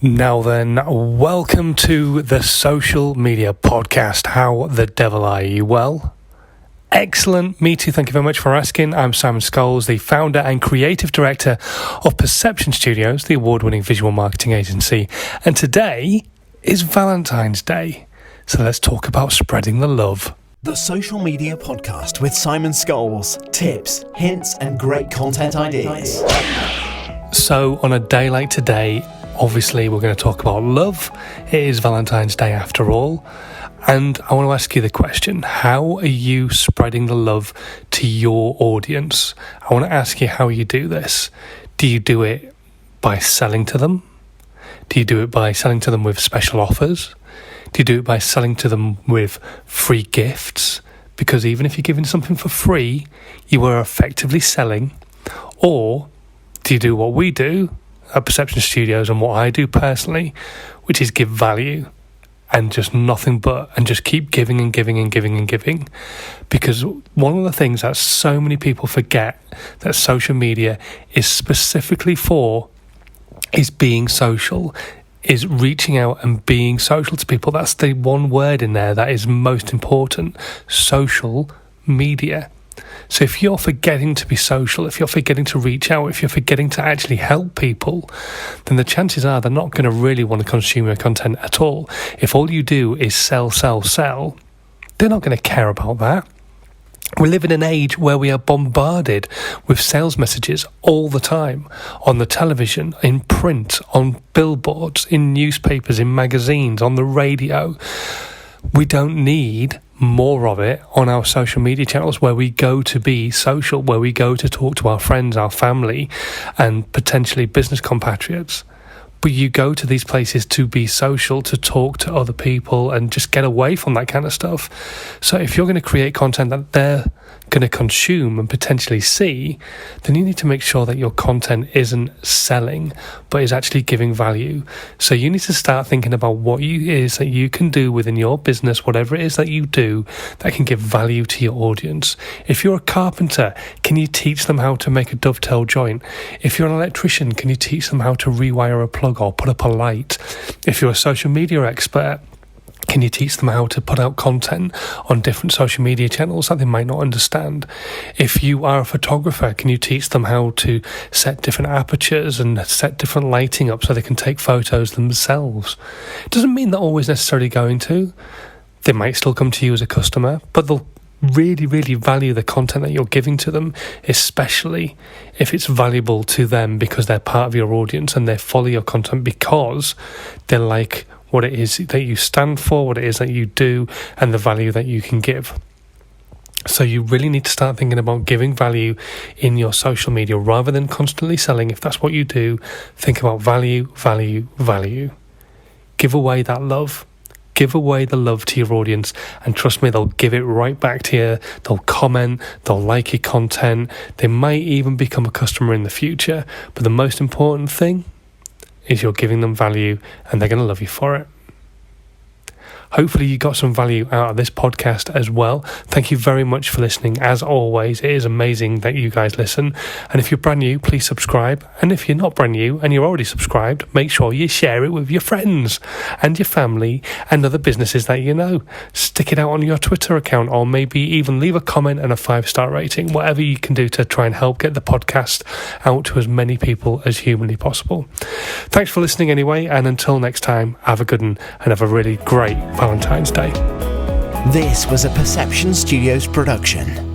Now then, welcome to the Social Media Podcast. How the devil are you? Well, excellent. Me too. Thank you very much for asking. I'm Simon Scholes, the founder and creative director of Perception Studios, the award-winning visual marketing agency. And today is Valentine's Day. So let's talk about spreading the love. The Social Media Podcast with Simon Scholes. Tips, hints, and great content ideas. So on a day like today, obviously, we're going to talk about love. It is Valentine's Day after all. And I want to ask you the question, how are you spreading the love to your audience? I want to ask you how you do this. Do you do it by selling to them? Do you do it by selling to them with special offers? Do you do it by selling to them with free gifts? Because even if you're giving something for free, you are effectively selling. Or do you do what we do at Perception Studios and what I do personally, which is give value and just nothing but, and just keep giving and giving and giving and giving? Because one of the things that so many people forget that social media is specifically for is being social, is reaching out and being social to people. That's the one word in there that is most important: social media. So if you're forgetting to be social, if you're forgetting to reach out, if you're forgetting to actually help people, then the chances are they're not going to really want to consume your content at all. If all you do is sell, they're not going to care about that. We live in an age where we are bombarded with sales messages all the time, on the television, in print, on billboards, in newspapers, in magazines, on the radio. We don't need more of it on our social media channels, where we go to be social, where we go to talk to our friends, our family, and potentially business compatriots. But you go to these places to be social, to talk to other people, and just get away from that kind of stuff. So if you're going to create content that they're going to consume and potentially see, then you need to make sure that your content isn't selling, but is actually giving value. So you need to start thinking about what it is that you can do within your business, whatever it is that you do, that can give value to your audience. If you're a carpenter, can you teach them how to make a dovetail joint? If you're an electrician, can you teach them how to rewire a plug or put up a light? If you're a social media expert, can you teach them how to put out content on different social media channels that they might not understand? If you are a photographer, can you teach them how to set different apertures and set different lighting up so they can take photos themselves? It doesn't mean they're always necessarily going to. They might still come to you as a customer, but they'll really, really value the content that you're giving to them, especially if it's valuable to them because they're part of your audience and they follow your content because they like what it is that you stand for, what it is that you do, and the value that you can give. So you really need to start thinking about giving value in your social media rather than constantly selling. If that's what you do, think about value, value, value. Give away that love. Give away the love to your audience, and trust me, they'll give it right back to you. They'll comment, they'll like your content. They might even become a customer in the future. But the most important thing is you're giving them value, and they're going to love you for it. Hopefully you got some value out of this podcast as well. Thank you very much for listening. As always, it is amazing that you guys listen. And if you're brand new, please subscribe. And if you're not brand new and you're already subscribed, make sure you share it with your friends and your family and other businesses that you know. Stick it out on your Twitter account, or maybe even leave a comment and a 5-star rating. Whatever you can do to try and help get the podcast out to as many people as humanly possible. Thanks for listening anyway. And until next time, have a good one and have a really great Valentine's Day. This was a Perception Studios production.